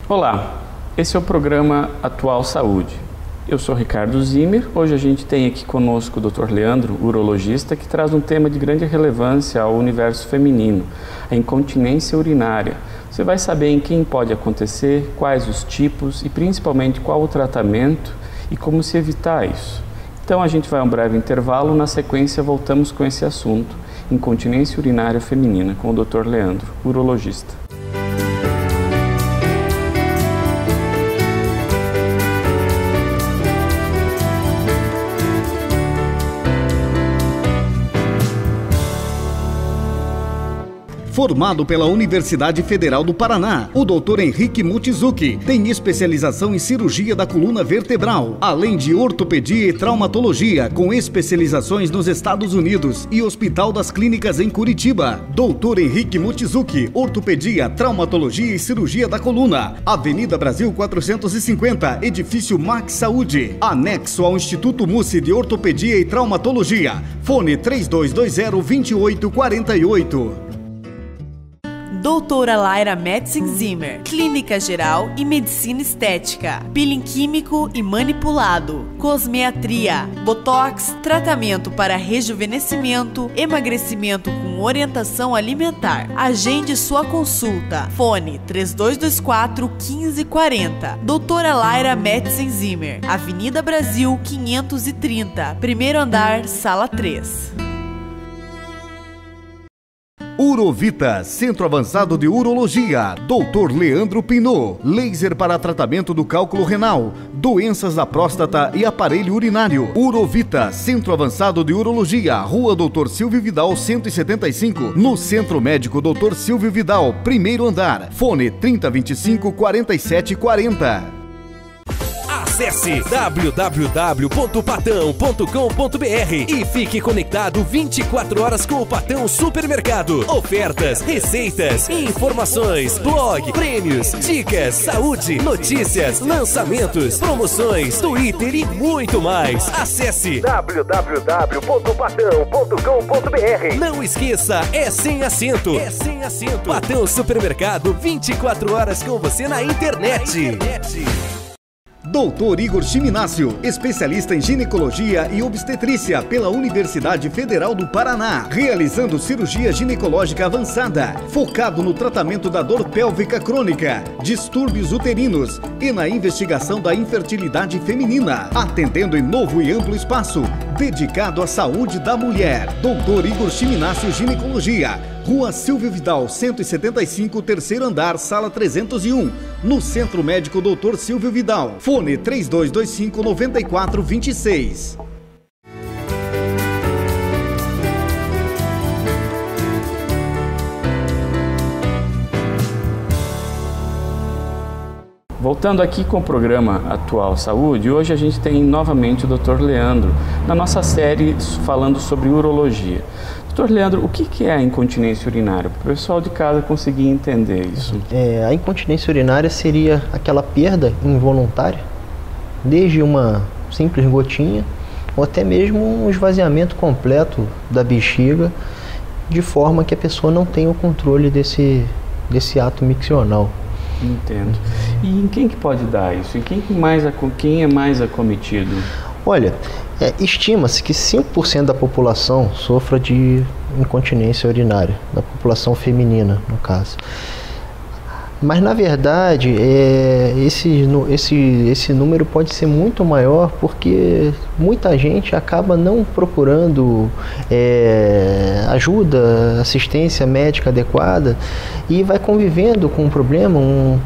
Olá, esse é o programa Atual Saúde. Eu sou Ricardo Zimmer. Hoje a gente tem aqui conosco o Dr. Leandro, urologista, que traz um tema de grande relevância ao universo feminino, a incontinência urinária. Você vai saber em quem pode acontecer, quais os tipos e principalmente qual o tratamento e como se evitar isso. Então a gente vai a um breve intervalo, na sequência voltamos com esse assunto, incontinência urinária feminina, com o Dr. Leandro, urologista. Formado pela Universidade Federal do Paraná, o Dr. Henrique Mochizuki tem especialização em cirurgia da coluna vertebral, além de ortopedia e traumatologia, com especializações nos Estados Unidos e Hospital das Clínicas em Curitiba. Dr. Henrique Mochizuki, ortopedia, traumatologia e cirurgia da coluna. Avenida Brasil 450, edifício Max Saúde, anexo ao Instituto Mussi de Ortopedia e Traumatologia. Fone 3220-2848. Doutora Laira Metzing-Zimmer, Clínica Geral e Medicina Estética, peeling químico e manipulado, cosmetria, botox, tratamento para rejuvenescimento, emagrecimento com orientação alimentar. Agende sua consulta. Fone 3224-1540. Doutora Laira Metzing-Zimmer, Avenida Brasil 530, primeiro andar, sala 3. Urovita, Centro Avançado de Urologia, Dr. Leandro Pinot, laser para tratamento do cálculo renal, doenças da próstata e aparelho urinário. Urovita, Centro Avançado de Urologia, Rua Dr. Silvio Vidal 175, no Centro Médico Dr. Silvio Vidal, primeiro andar. Fone 3025-4740. Acesse www.patão.com.br e fique conectado 24 horas com o Patão Supermercado. Ofertas, receitas, informações, blog, prêmios, dicas, saúde, notícias, lançamentos, promoções, Twitter e muito mais. Acesse www.patão.com.br. Não esqueça, é sem acento. É sem acento. Patão Supermercado, 24 horas com você na internet. Dr. Igor Chiminácio, especialista em ginecologia e obstetrícia pela Universidade Federal do Paraná, realizando cirurgia ginecológica avançada, focado no tratamento da dor pélvica crônica, distúrbios uterinos e na investigação da infertilidade feminina, atendendo em novo e amplo espaço, dedicado à saúde da mulher. Dr. Igor Chiminácio Ginecologia, Rua Silvio Vidal 175, terceiro andar, sala 301, no Centro Médico Dr. Silvio Vidal. Fone 3225-9426. Voltando aqui com o programa Atual Saúde, hoje a gente tem novamente o Dr. Leandro, na nossa série falando sobre urologia. Dr. Leandro, o que é a incontinência urinária? Para o pessoal de casa conseguir entender isso. A incontinência urinária seria aquela perda involuntária, desde uma simples gotinha, ou até mesmo um esvaziamento completo da bexiga, de forma que a pessoa não tenha o controle desse ato miccional. Entendo. E em quem que pode dar isso? Em quem é mais acometido? Olha, estima-se que 5% da população sofra de incontinência urinária, da população feminina, no caso. Mas, na verdade, esse número pode ser muito maior porque muita gente acaba não procurando ajuda, assistência médica adequada e vai convivendo com um problema, uma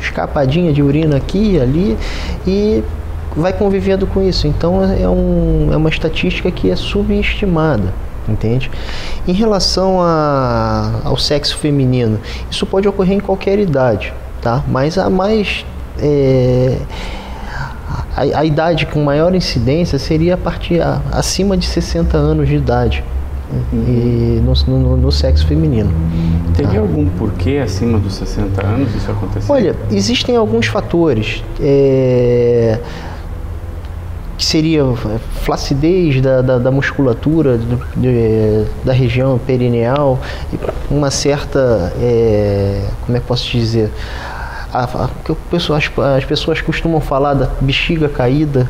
escapadinha de urina aqui e ali, e vai convivendo com isso. Então é uma estatística que é subestimada, entende? Em relação ao sexo feminino, isso pode ocorrer em qualquer idade, tá? Mas a idade com maior incidência seria acima de 60 anos de idade. E no sexo feminino. Teria algum porquê acima dos 60 anos isso acontecer? Olha, existem alguns fatores. Que seria flacidez da musculatura da região perineal, uma certa, como é que posso dizer, as pessoas costumam falar da bexiga caída,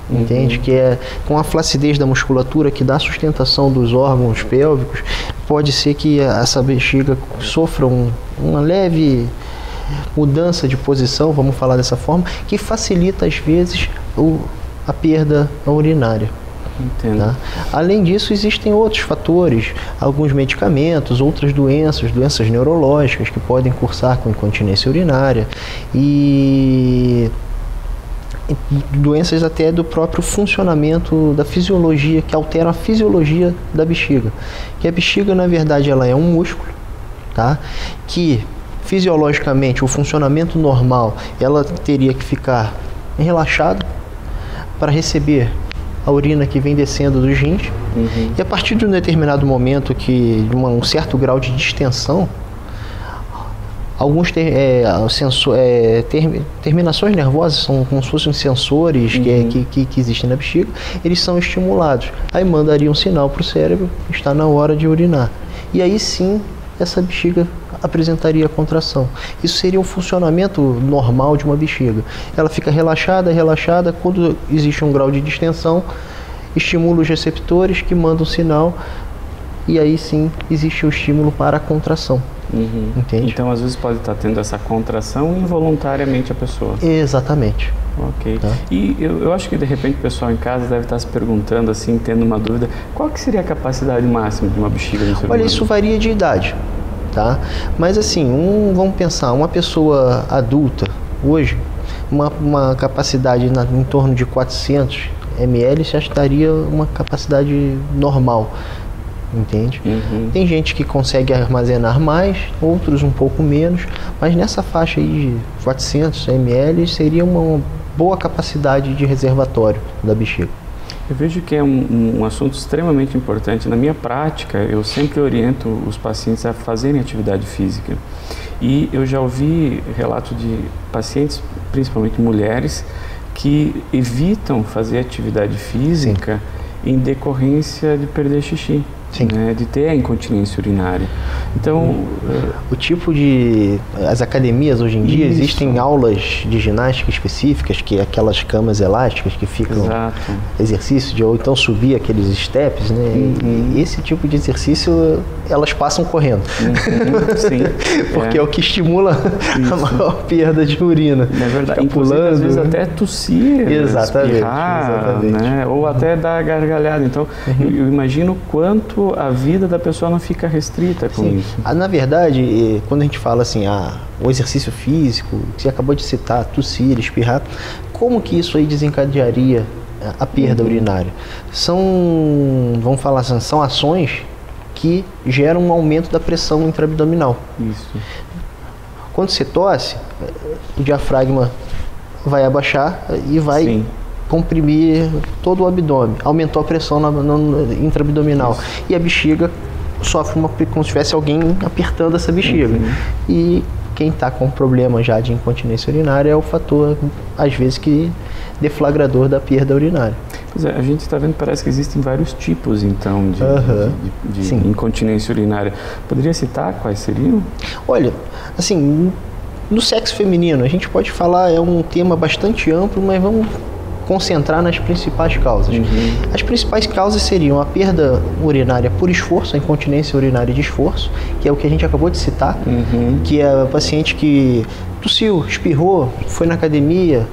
entende? Que é com a flacidez da musculatura que dá sustentação dos órgãos pélvicos, pode ser que essa bexiga sofra uma leve mudança de posição, vamos falar dessa forma, que facilita às vezes a perda urinária. Entendo. Tá? Além disso, existem outros fatores, alguns medicamentos, outras doenças neurológicas que podem cursar com incontinência urinária e doenças até do próprio funcionamento da fisiologia, que alteram a fisiologia da bexiga. Que a bexiga, na verdade, ela é um músculo, tá? Que fisiologicamente o funcionamento normal, ela teria que ficar relaxada para receber a urina que vem descendo dos rins. E a partir de um determinado momento, de um certo grau de distensão, alguns terminações nervosas, são como se fossem sensores que existem na bexiga, eles são estimulados. Aí mandaria um sinal para o cérebro, está na hora de urinar. E aí sim, essa bexiga apresentaria contração. Isso seria um funcionamento normal de uma bexiga. Ela fica relaxada, quando existe um grau de distensão, estimula os receptores que mandam sinal, e aí sim existe o estímulo para a contração. Entende? Então, às vezes pode estar tendo essa contração involuntariamente a pessoa. Exatamente. Ok. Tá. E eu acho que de repente o pessoal em casa deve estar se perguntando, assim, tendo uma dúvida, qual que seria a capacidade máxima de uma bexiga no ser humano? Olha, isso varia de idade, tá? Mas assim, vamos pensar, uma pessoa adulta, hoje, uma capacidade em torno de 400 ml já estaria uma capacidade normal. Entende? Tem gente que consegue armazenar mais, outros um pouco menos, mas nessa faixa aí de 400 ml seria uma boa capacidade de reservatório da bexiga. Eu vejo que é um assunto extremamente importante. Na minha prática, eu sempre oriento os pacientes a fazerem atividade física. E eu já ouvi relatos de pacientes, principalmente mulheres, que evitam fazer atividade física em decorrência de perder xixi. Né, de ter a incontinência urinária. Então, o tipo de... As academias hoje em dia existem aulas de ginástica específicas, que é aquelas camas elásticas que ficam exercício ou então subir aqueles steps, né? E esse tipo de exercício elas passam correndo. Sim. Porque é o que estimula a maior perda de urina. É verdade. Pulando, às vezes até tossir, espirrar, né? Ou até dar gargalhada. Então, eu imagino quanto a vida da pessoa não fica restrita com isso. Na verdade, quando a gente fala assim, o exercício físico, que você acabou de citar, tossir, espirrar, como que isso aí desencadearia a perda urinária? Vamos falar assim, são ações que geram um aumento da pressão intraabdominal. Isso. Quando você tosse, o diafragma vai abaixar e vai comprimir todo o abdômen, aumentou a pressão intraabdominal. E a bexiga sofre como se tivesse alguém apertando essa bexiga. E quem está com problema já de incontinência urinária é o fator, às vezes, deflagrador da perda urinária. Pois é, a gente está vendo, parece que existem vários tipos, então, de incontinência urinária. Poderia citar quais seriam? Olha, assim, no sexo feminino, a gente pode falar, é um tema bastante amplo, mas vamos concentrar nas principais causas. As principais causas seriam a perda urinária por esforço, a incontinência urinária de esforço, que é o que a gente acabou de citar, que é o paciente que tossiu, espirrou, foi na academia,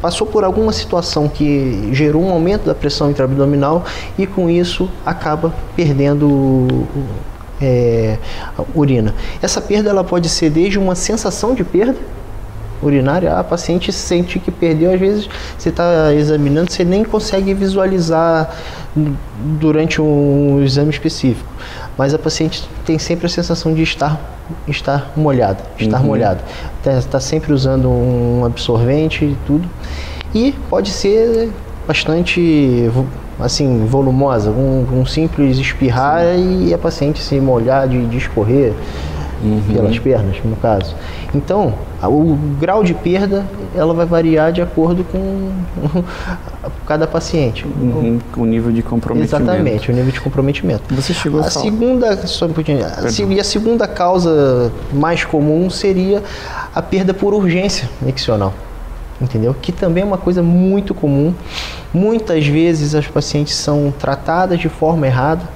passou por alguma situação que gerou um aumento da pressão intraabdominal e com isso acaba perdendo urina. Essa perda ela pode ser desde uma sensação de perda urinária, a paciente sente que perdeu, às vezes você está examinando, você nem consegue visualizar durante um exame específico, mas a paciente tem sempre a sensação de estar molhada, está sempre usando um absorvente e tudo, e pode ser bastante assim, volumosa, um simples espirrar e a paciente se molhar de escorrer. pelas pernas, no caso. Então, o grau de perda, ela vai variar de acordo com cada paciente. O nível de comprometimento. Exatamente, o nível de comprometimento. Você chegou a falar. E a segunda causa mais comum seria a perda por urgência miccional. Entendeu? Que também é uma coisa muito comum. Muitas vezes as pacientes são tratadas de forma errada.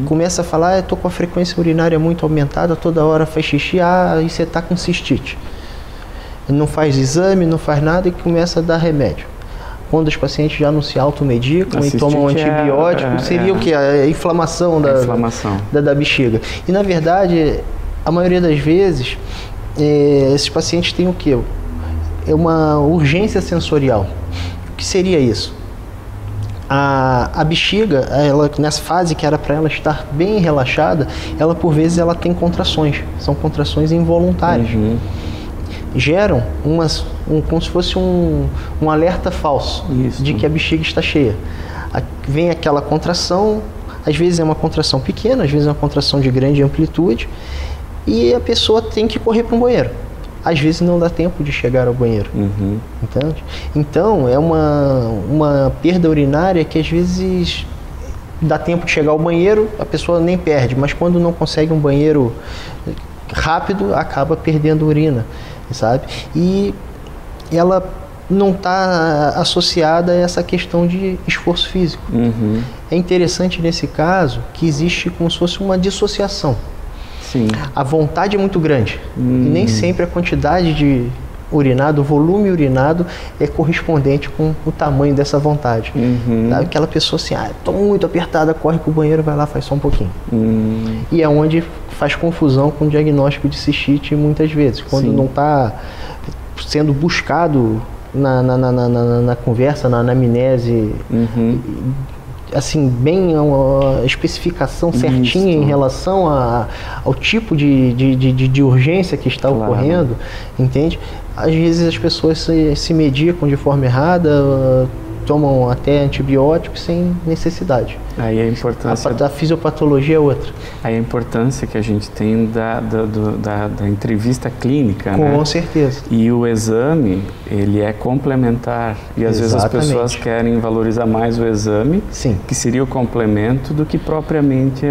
Começa a falar, estou com a frequência urinária muito aumentada, toda hora faz xixi, e você está com cistite. Não faz exame, não faz nada e começa a dar remédio. Quando os pacientes já não se automedicam e tomam antibiótico, seria o que? A inflamação da bexiga. E na verdade, a maioria das vezes, esses pacientes têm o quê? É uma urgência sensorial. O que seria isso? A bexiga, ela, nessa fase que era para ela estar bem relaxada, ela por vezes ela tem contrações. São contrações involuntárias. Geram como se fosse um alerta falso de que a bexiga está cheia. Vem aquela contração, às vezes é uma contração pequena, às vezes é uma contração de grande amplitude, e a pessoa tem que correr para um banheiro. Às vezes não dá tempo de chegar ao banheiro. Entende? Então, é uma perda urinária que às vezes dá tempo de chegar ao banheiro, a pessoa nem perde, mas quando não consegue um banheiro rápido, acaba perdendo urina, sabe? E ela não está associada a essa questão de esforço físico. É interessante nesse caso que existe como se fosse uma dissociação. Sim. A vontade é muito grande e nem sempre a quantidade de urinado, o volume urinado é correspondente com o tamanho dessa vontade. Aquela pessoa assim, estou muito apertada, corre para o banheiro, vai lá, faz só um pouquinho. E é onde faz confusão com o diagnóstico de cistite muitas vezes, quando não está sendo buscado na conversa, na anamnese, assim, bem a especificação certinha em relação ao tipo de urgência que está ocorrendo, entende? Às vezes as pessoas se medicam de forma errada, tomam até antibióticos sem necessidade. Aí a importância... A fisiopatologia é outra. Aí a importância que a gente tem da entrevista clínica, Com certeza. E o exame, ele é complementar. E às vezes as pessoas querem valorizar mais o exame, que seria o complemento, do que propriamente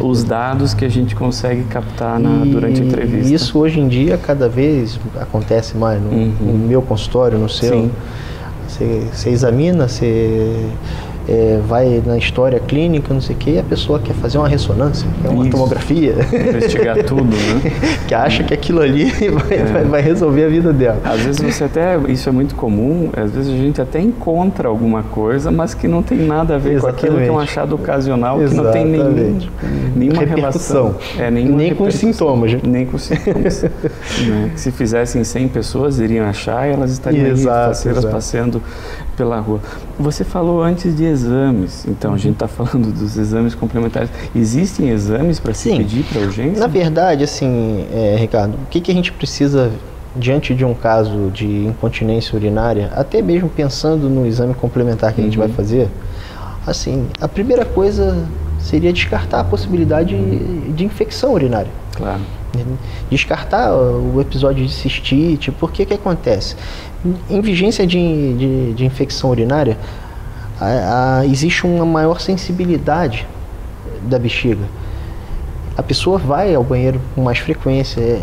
os dados que a gente consegue captar durante a entrevista. E isso hoje em dia cada vez acontece mais no meu consultório, no seu. Você examina, você vai na história clínica, não sei o que, e a pessoa quer fazer uma ressonância, quer uma tomografia. Investigar tudo, né? Que acha que aquilo ali vai resolver a vida dela. Às vezes isso é muito comum, às vezes a gente até encontra alguma coisa, mas que não tem nada a ver com aquilo, que é um achado ocasional, que não tem nenhuma relação. Nem com os sintomas. Nem com os sintomas. Se fizessem 100 pessoas, iriam achar e elas estariam passeando pela rua. Você falou antes de exames, então a gente está falando dos exames complementares. Existem exames para se pedir para urgência? Na verdade, assim, Ricardo, o que a gente precisa diante de um caso de incontinência urinária, até mesmo pensando no exame complementar que a gente vai fazer? Assim, a primeira coisa seria descartar a possibilidade de infecção urinária. Claro. Descartar o episódio de cistite, porque que acontece? Em vigência de infecção urinária, existe uma maior sensibilidade da bexiga. A pessoa vai ao banheiro com mais frequência,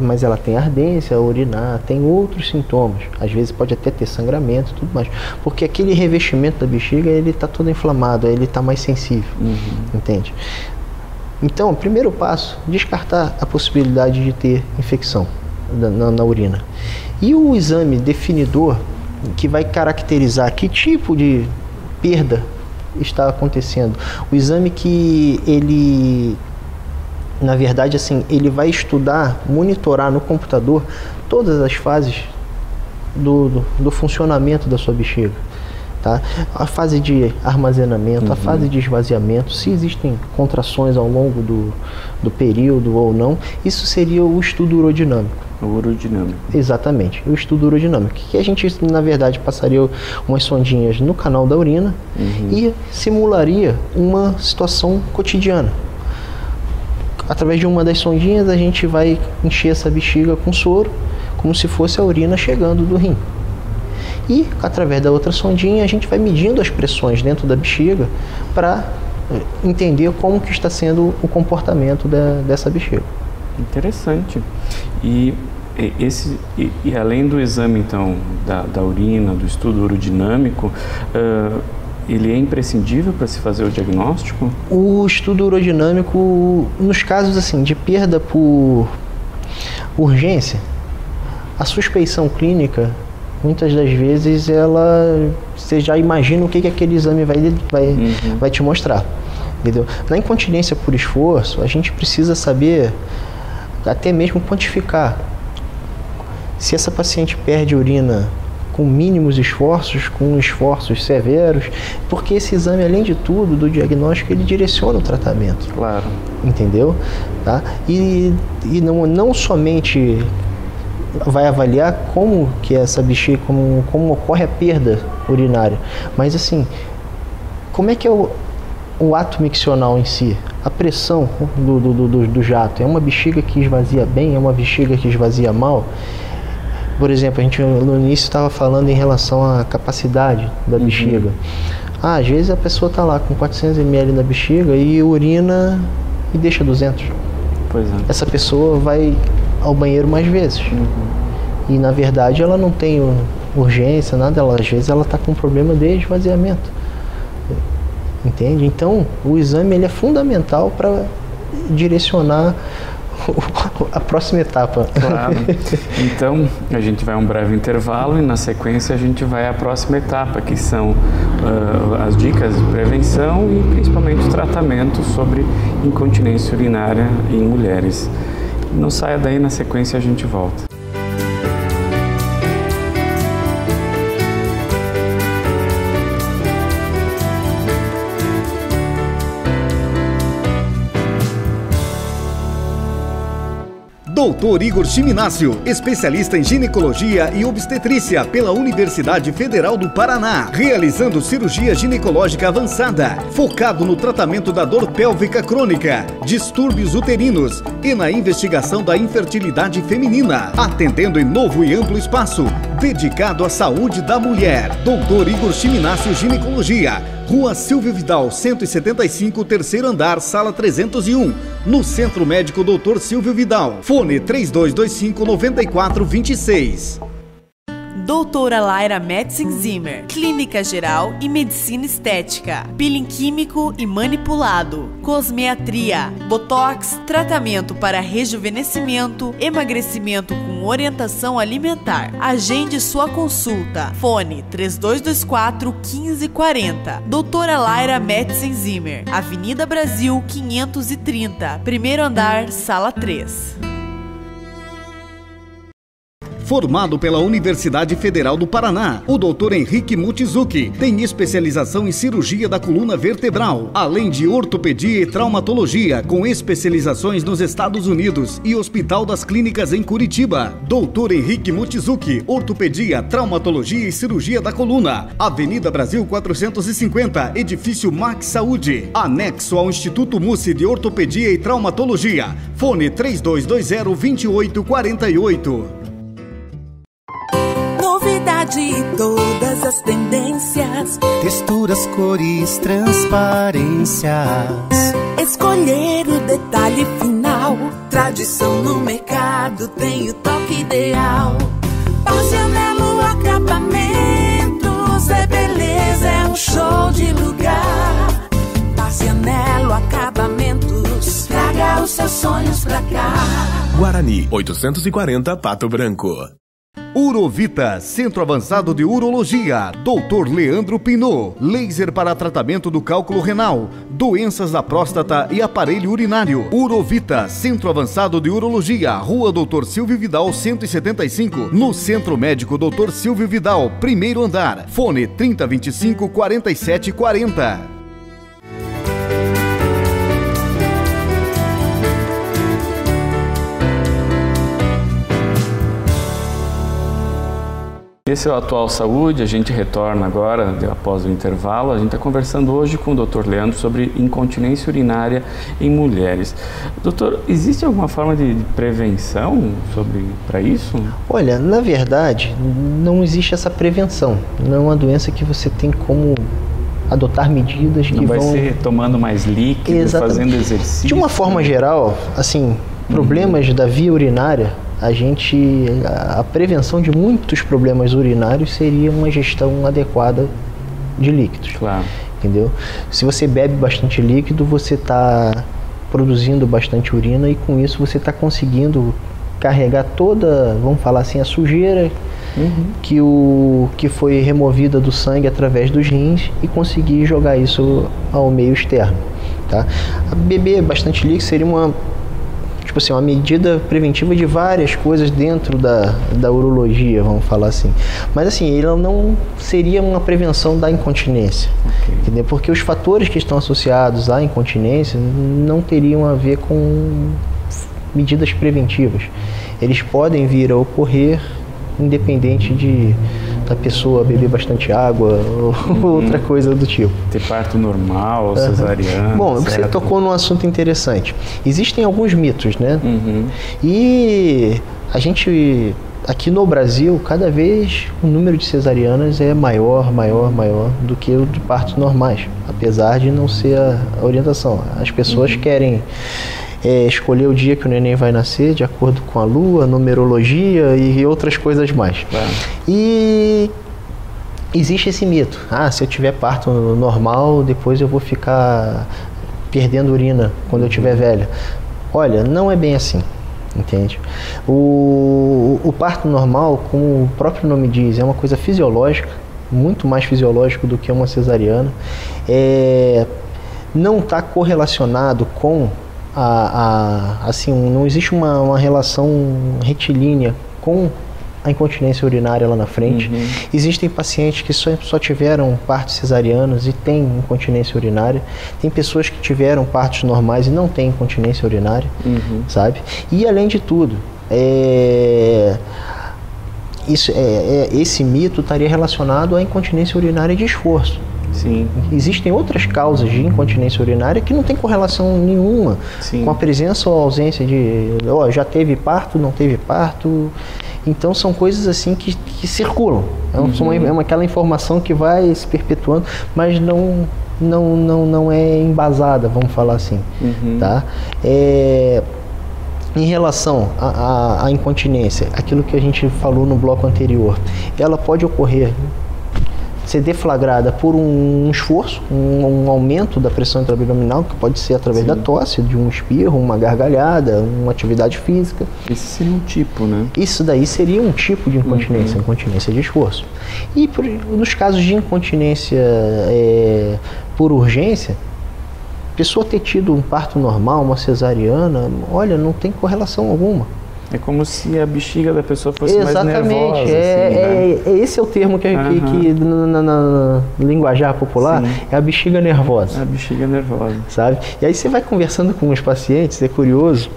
mas ela tem ardência, urinar, tem outros sintomas. Às vezes pode até ter sangramento e tudo mais. Porque aquele revestimento da bexiga, ele está todo inflamado, ele está mais sensível, entende? Então, o primeiro passo, descartar a possibilidade de ter infecção na urina. E o exame definidor, que vai caracterizar que tipo de perda está acontecendo. O exame que ele, na verdade, assim, ele vai estudar, monitorar no computador todas as fases do funcionamento da sua bexiga. Tá? A fase de armazenamento, a fase de esvaziamento, se existem contrações ao longo do período ou não, isso seria o estudo urodinâmico. O urodinâmico. Exatamente, o estudo urodinâmico, que a gente, na verdade, passaria umas sondinhas no canal da urina e simularia uma situação cotidiana. através de uma das sondinhas, a gente vai encher essa bexiga com soro, como se fosse a urina chegando do rim. E, através da outra sondinha, a gente vai medindo as pressões dentro da bexiga para entender como que está sendo o comportamento dessa bexiga. Interessante. E além do exame, então, da urina, do estudo urodinâmico, ele é imprescindível para se fazer o diagnóstico? O estudo urodinâmico, nos casos assim, de perda por urgência, a suspeição clínica, muitas das vezes, você já imagina o que aquele exame vai te mostrar. Entendeu? Na incontinência por esforço, a gente precisa saber, até mesmo quantificar, se essa paciente perde urina com mínimos esforços, com esforços severos, porque esse exame, além de tudo, do diagnóstico, ele direciona o tratamento. Claro. Entendeu? Tá? E não somente vai avaliar como que essa bexiga, como ocorre a perda urinária, mas assim, como é que é o ato miccional em si, a pressão do jato, é uma bexiga que esvazia bem, é uma bexiga que esvazia mal? Por exemplo, a gente no início estava falando em relação à capacidade da bexiga. Às vezes a pessoa está lá com 400 ml na bexiga e urina e deixa 200. Pois é. Essa pessoa vai ao banheiro mais vezes. E na verdade ela não tem urgência, nada, às vezes ela está com um problema de esvaziamento. Entende? Então o exame ele é fundamental para direcionar a próxima etapa. Claro. Então, a gente vai a um breve intervalo e na sequência a gente vai à próxima etapa, que são as dicas de prevenção e principalmente o tratamento sobre incontinência urinária em mulheres. Não saia daí, na sequência a gente volta. Doutor Igor Chiminácio, especialista em ginecologia e obstetrícia pela Universidade Federal do Paraná, realizando cirurgia ginecológica avançada, focado no tratamento da dor pélvica crônica, distúrbios uterinos e na investigação da infertilidade feminina, atendendo em novo e amplo espaço, dedicado à saúde da mulher. Doutor Igor Chiminácio Ginecologia, Rua Silvio Vidal, 175, terceiro andar, sala 301, no Centro Médico Dr. Silvio Vidal. Fone 3225-9426. Doutora Laira Metzinzimmer, Clínica Geral e Medicina Estética, peeling químico e manipulado, cosmetria, botox, tratamento para rejuvenescimento, emagrecimento com orientação alimentar. Agende sua consulta. Fone 3224-1540. Doutora Laira Metzinzimmer, Avenida Brasil 530, primeiro andar, sala 3. Formado pela Universidade Federal do Paraná, o Dr. Henrique Mochizuki tem especialização em cirurgia da coluna vertebral, além de ortopedia e traumatologia, com especializações nos Estados Unidos e Hospital das Clínicas em Curitiba. Dr. Henrique Mochizuki, ortopedia, traumatologia e cirurgia da coluna. Avenida Brasil 450, edifício Max Saúde, anexo ao Instituto Mussi de Ortopedia e Traumatologia. Fone 3220-2848. De todas as tendências, texturas, cores, transparências. Escolher o detalhe final, tradição no mercado tem o toque ideal. Parcianelo Acabamentos, é beleza, é um show de lugar. Parcianelo Acabamentos, traga os seus sonhos pra cá. Guarani, 840 Pato Branco. Urovita, Centro Avançado de Urologia, Dr. Leandro Pinot, laser para tratamento do cálculo renal, doenças da próstata e aparelho urinário. Urovita, Centro Avançado de Urologia, Rua Dr. Silvio Vidal 175, no Centro Médico Dr. Silvio Vidal, primeiro andar. Fone 3025-4740. Esse é o Atual Saúde, a gente retorna agora, após o intervalo. A gente está conversando hoje com o Dr. Leandro sobre incontinência urinária em mulheres. Doutor, existe alguma forma de prevenção para isso? Olha, na verdade, não existe essa prevenção. Não é uma doença que você tem como adotar medidas que vão... Não vai ser tomando mais líquido, Exatamente. Fazendo exercício? De uma forma geral, assim, problemas da via urinária, a prevenção de muitos problemas urinários seria uma gestão adequada de líquidos. Claro. Entendeu? Se você bebe bastante líquido, você está produzindo bastante urina e com isso você está conseguindo carregar toda, vamos falar assim, a sujeira que foi removida do sangue através dos rins e conseguir jogar isso ao meio externo. Tá? Beber bastante líquido seria uma medida preventiva de várias coisas dentro da urologia, vamos falar assim. Mas assim, ela não seria uma prevenção da incontinência, entendeu? Porque os fatores que estão associados à incontinência não teriam a ver com medidas preventivas. Eles podem vir a ocorrer independente da pessoa beber bastante água ou outra coisa do tipo. Ter parto normal, cesariana. Bom, você tocou num assunto interessante. Existem alguns mitos, né? E a gente, aqui no Brasil, cada vez o número de cesarianas é maior do que o de partos normais, apesar de não ser a orientação. As pessoas querem escolher o dia que o neném vai nascer de acordo com a lua, numerologia e outras coisas mais. Claro. E existe esse mito. Se eu tiver parto normal, depois eu vou ficar perdendo urina quando eu estiver velha. Olha, não é bem assim, entende? O parto normal, como o próprio nome diz, é uma coisa fisiológica, muito mais fisiológico do que uma cesariana. Não está correlacionado com assim, não existe uma relação retilínea com a incontinência urinária lá na frente. Existem pacientes que só tiveram partos cesarianos e têm incontinência urinária. Tem pessoas que tiveram partos normais e não têm incontinência urinária, sabe? E além de tudo, esse mito estaria relacionado à incontinência urinária de esforço. Sim. Existem outras causas de incontinência urinária que não tem correlação nenhuma com a presença ou ausência de... já teve parto, não teve parto. Então são coisas assim que circulam. É aquela informação que vai se perpetuando, mas não é embasada, vamos falar assim. Tá? Em relação à incontinência, aquilo que a gente falou no bloco anterior, ela pode ocorrer, ser deflagrada por um esforço, um aumento da pressão intraabdominal, que pode ser através da tosse, de um espirro, uma gargalhada, uma atividade física. Esse seria um tipo, né? Isso daí seria um tipo de incontinência, incontinência de esforço. E nos casos de incontinência por urgência, pessoa ter tido um parto normal, uma cesariana, olha, não tem correlação alguma. É como se a bexiga da pessoa fosse mais nervosa. Exatamente. Esse é o termo que na linguajar popular é a bexiga nervosa. A bexiga nervosa. Sabe? E aí você vai conversando com os pacientes, é curioso,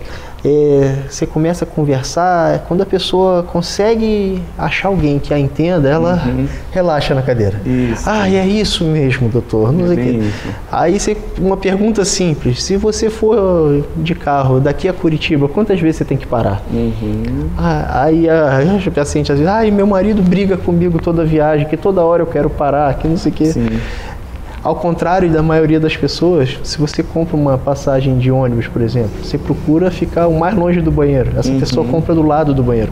você começa a conversar, quando a pessoa consegue achar alguém que a entenda, ela relaxa na cadeira. Isso. É isso mesmo, doutor. Não sei que. Aí uma pergunta simples: se você for de carro daqui a Curitiba, quantas vezes você tem que parar? Aí a paciente às vezes, meu marido briga comigo toda viagem, que toda hora eu quero parar, que não sei o quê. Sim. Ao contrário da maioria das pessoas, se você compra uma passagem de ônibus, por exemplo, você procura ficar o mais longe do banheiro. Essa pessoa compra do lado do banheiro.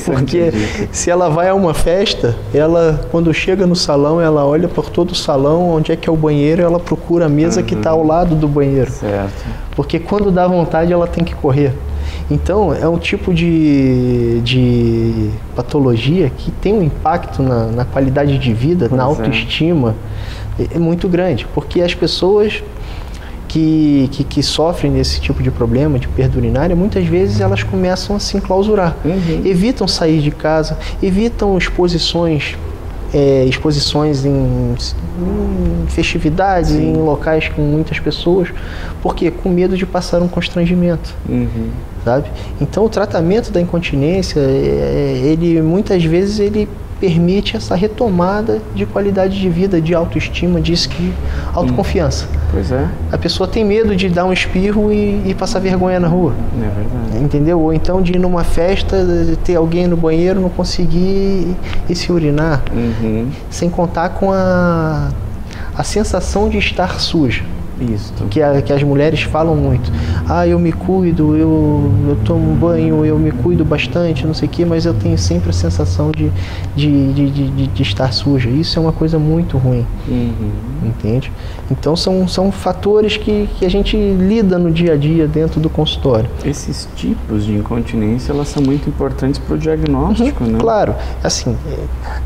Porque se ela vai a uma festa, ela, quando chega no salão, ela olha por todo o salão, onde é que é o banheiro, ela procura a mesa que está ao lado do banheiro. Certo. Porque quando dá vontade, ela tem que correr. Então, é um tipo de patologia que tem um impacto na qualidade de vida, na autoestima, é muito grande. Porque as pessoas que sofrem desse tipo de problema, de perda urinária, muitas vezes elas começam a se enclausurar. Evitam sair de casa, evitam exposições exposições em festividades, Sim. em locais com muitas pessoas, porque com medo de passar um constrangimento, sabe? Então o tratamento da incontinência, ele muitas vezes ele permite essa retomada de qualidade de vida, de autoestima, de autoconfiança. Pois é. A pessoa tem medo de dar um espirro e passar vergonha na rua. É verdade. Entendeu? Ou então de ir numa festa, ter alguém no banheiro, não conseguir ir se urinar. Sem contar com a sensação de estar suja. Isso. Que as mulheres falam muito. Eu me cuido, eu tomo banho, eu me cuido bastante, não sei o quê, mas eu tenho sempre a sensação de estar suja. Isso é uma coisa muito ruim. Entende? Então são fatores que a gente lida no dia a dia dentro do consultório. Esses tipos de incontinência, elas são muito importantes para o diagnóstico, né? Claro. Assim,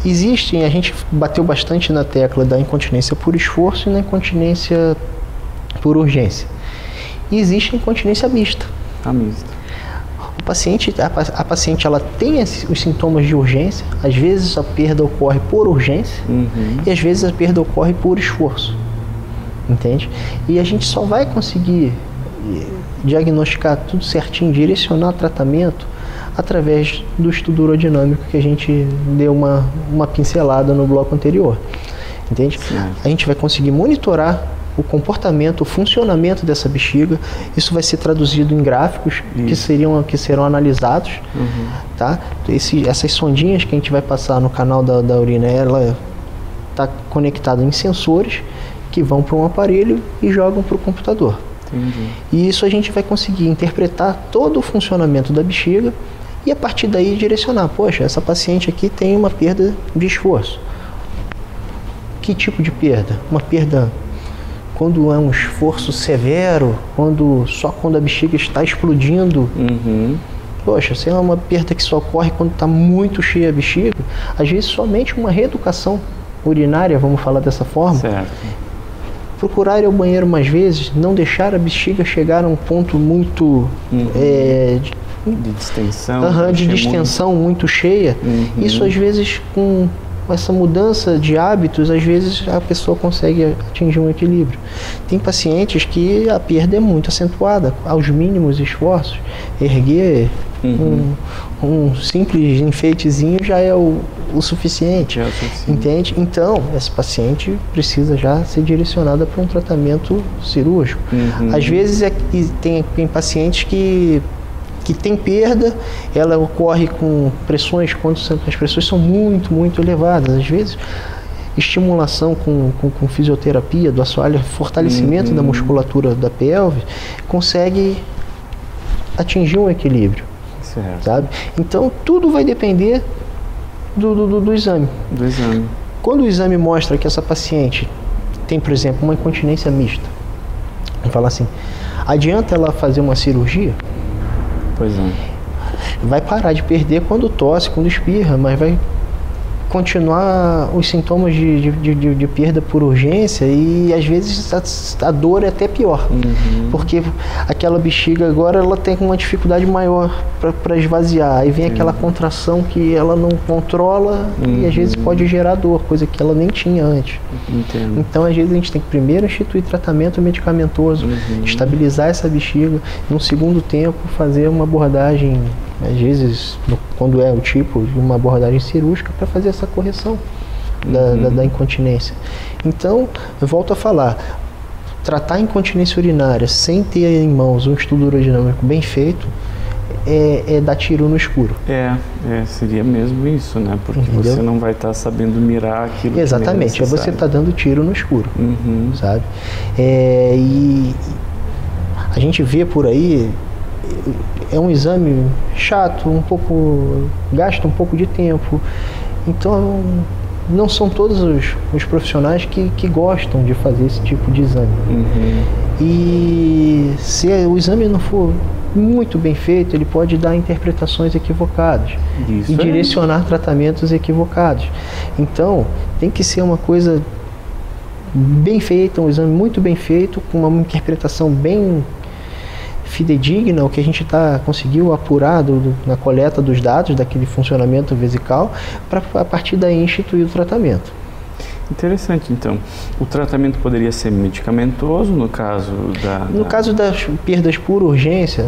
existem, a gente bateu bastante na tecla da incontinência por esforço e na incontinência por urgência. E existe a incontinência mista. A mista. A paciente ela tem os sintomas de urgência, às vezes a perda ocorre por urgência e às vezes a perda ocorre por esforço. Entende? E a gente só vai conseguir diagnosticar tudo certinho, direcionar o tratamento através do estudo urodinâmico que a gente deu uma pincelada no bloco anterior. Entende? A gente vai conseguir monitorar o comportamento, o funcionamento dessa bexiga. Isso vai ser traduzido em gráficos que serão analisados, tá? Essas sondinhas que a gente vai passar no canal da urina, ela está conectada em sensores que vão para um aparelho e jogam para o computador. E isso a gente vai conseguir interpretar todo o funcionamento da bexiga e a partir daí direcionar. Poxa, essa paciente aqui tem uma perda de esforço. Que tipo de perda? Uma perda quando é um esforço severo, só quando a bexiga está explodindo. Poxa, se é uma perda que só ocorre quando está muito cheia a bexiga, às vezes somente uma reeducação urinária, vamos falar dessa forma. Certo. Procurar ir ao banheiro mais vezes, não deixar a bexiga chegar a um ponto muito de distensão. De distensão muito cheia. Isso às vezes com essa mudança de hábitos, às vezes a pessoa consegue atingir um equilíbrio. Tem pacientes que a perda é muito acentuada, aos mínimos esforços, erguer um simples enfeitezinho já é o suficiente, entende? Então, essa paciente precisa já ser direcionada para um tratamento cirúrgico. Às vezes tem pacientes que tem perda, ela ocorre com pressões, quando as pressões são muito, muito elevadas. Às vezes, estimulação com fisioterapia do assoalho, fortalecimento da musculatura da pelve, consegue atingir um equilíbrio. Sabe? Então, tudo vai depender do exame. Quando o exame mostra que essa paciente tem, por exemplo, uma incontinência mista, vamos falar assim, adianta ela fazer uma cirurgia? Pois é. Vai parar de perder quando tosse, quando espirra, mas vai continuar os sintomas de perda por urgência e às vezes a dor é até pior, porque aquela bexiga agora ela tem uma dificuldade maior para esvaziar, aí vem aquela contração que ela não controla e às vezes pode gerar dor, coisa que ela nem tinha antes. Então às vezes a gente tem que primeiro instituir tratamento medicamentoso, estabilizar essa bexiga, num segundo tempo fazer uma abordagem, às vezes quando é o tipo de uma abordagem cirúrgica, para fazer essa correção da incontinência. Então, eu volto a falar, tratar a incontinência urinária sem ter em mãos um estudo urodinâmico bem feito é dar tiro no escuro. Seria mesmo isso, né? Porque entendeu? Você não vai estar sabendo mirar aquilo. Exatamente, você está dando tiro no escuro, sabe? E a gente vê por aí, é um exame chato, gasta um pouco de tempo. Então, não são todos os profissionais que gostam de fazer esse tipo de exame. E se o exame não for muito bem feito, ele pode dar interpretações equivocadas e direcionar tratamentos equivocados. Então, tem que ser uma coisa bem feita, um exame muito bem feito, com uma interpretação bem fidedigna, o que a gente conseguiu apurar na coleta dos dados daquele funcionamento vesical, para a partir daí instituir o tratamento. Interessante, então. O tratamento poderia ser medicamentoso, no caso No caso das perdas por urgência,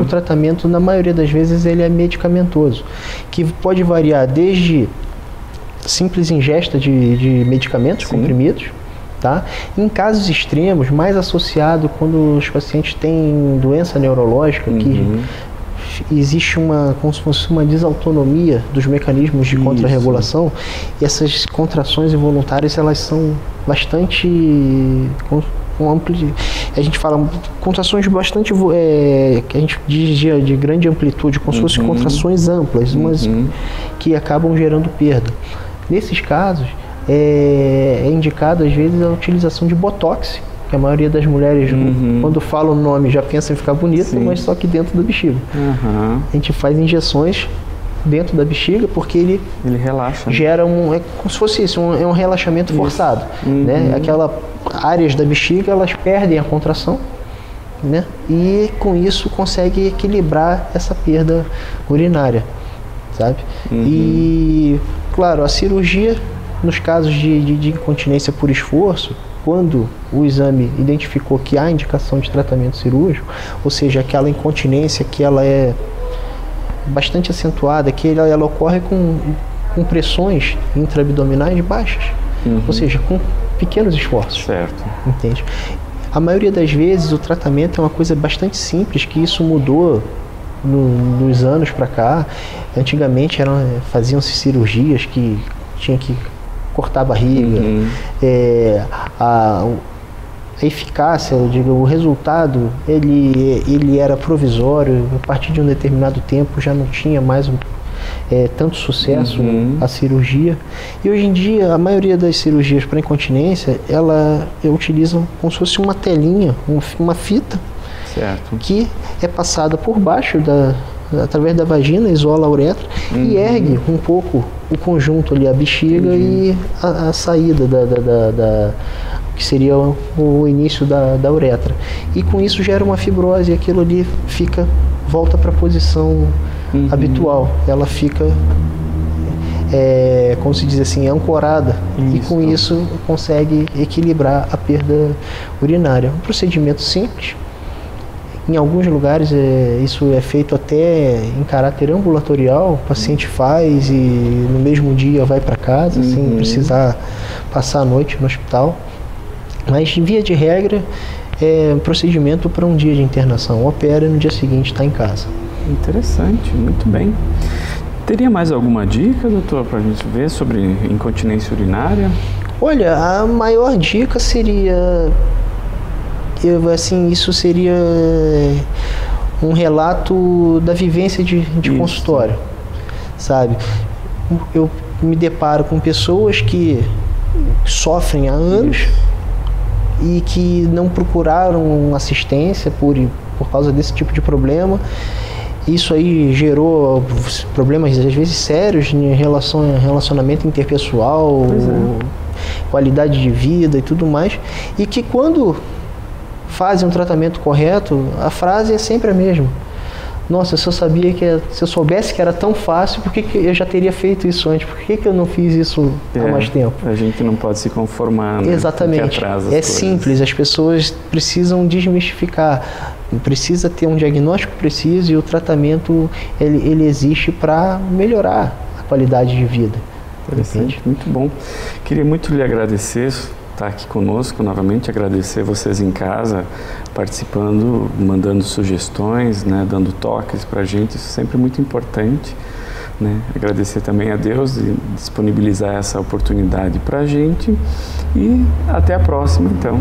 o tratamento, na maioria das vezes, ele é medicamentoso, que pode variar desde simples ingesta de medicamentos, comprimidos, tá? Em casos extremos, mais associado quando os pacientes têm doença neurológica, que existe como se fosse uma desautonomia dos mecanismos de contrarregulação, e essas contrações involuntárias, elas são bastante a gente fala contrações bastante que a gente diz de grande amplitude, como se fossem contrações amplas, mas que acabam gerando perda. Nesses casos, é indicado às vezes a utilização de botox, que a maioria das mulheres, quando fala o nome, já pensa em ficar bonito, mas só que dentro da bexiga. A gente faz injeções dentro da bexiga, porque ele relaxa, gera é como se fosse isso, um relaxamento forçado, né? Aquelas áreas da bexiga, elas perdem a contração, né? E com isso consegue equilibrar essa perda urinária, sabe? E claro, a cirurgia, nos casos de incontinência por esforço, quando o exame identificou que há indicação de tratamento cirúrgico, ou seja, aquela incontinência que ela é bastante acentuada, que ela ocorre com pressões intraabdominais baixas, ou seja, com pequenos esforços. Certo. Entende? A maioria das vezes o tratamento é uma coisa bastante simples, que isso mudou nos anos para cá. Antigamente faziam-se cirurgias que tinha que cortar a barriga, a eficácia, eu digo, o resultado, ele era provisório. A partir de um determinado tempo já não tinha mais tanto sucesso a cirurgia. E hoje em dia a maioria das cirurgias para incontinência, ela utilizam como se fosse uma telinha, uma fita, que é passada por baixo através da vagina, isola a uretra e ergue um pouco o conjunto ali, a bexiga e a saída que seria o início da uretra. E com isso gera uma fibrose, e aquilo ali volta para a posição habitual. Ela fica, como se diz assim, ancorada. E com isso consegue equilibrar a perda urinária. Um procedimento simples. Em alguns lugares isso é feito até em caráter ambulatorial, o paciente faz e no mesmo dia vai para casa, sem precisar passar a noite no hospital. Mas, em via de regra, é um procedimento para um dia de internação. Opera e no dia seguinte está em casa. Interessante, muito bem. Teria mais alguma dica, doutor, para a gente ver sobre incontinência urinária? Olha, a maior dica seria... isso seria um relato da vivência de consultório, sabe? Eu me deparo com pessoas que sofrem há anos e que não procuraram assistência por causa desse tipo de problema. Isso aí gerou problemas, às vezes, sérios em relacionamento interpessoal, qualidade de vida e tudo mais, e que quando fazem um tratamento correto, a frase é sempre a mesma. Nossa, se eu soubesse que era tão fácil, por que eu já teria feito isso antes? Por que eu não fiz isso há mais tempo? A gente não pode se conformar, né? Exatamente. É simples, as pessoas precisam desmistificar, precisa ter um diagnóstico preciso, e o tratamento ele existe para melhorar a qualidade de vida. Interessante, muito bom. Queria muito lhe agradecer estar aqui conosco novamente, agradecer vocês em casa, participando, mandando sugestões, né, dando toques para a gente, isso é sempre muito importante, né? Agradecer também a Deus de disponibilizar essa oportunidade para a gente, e até a próxima, então.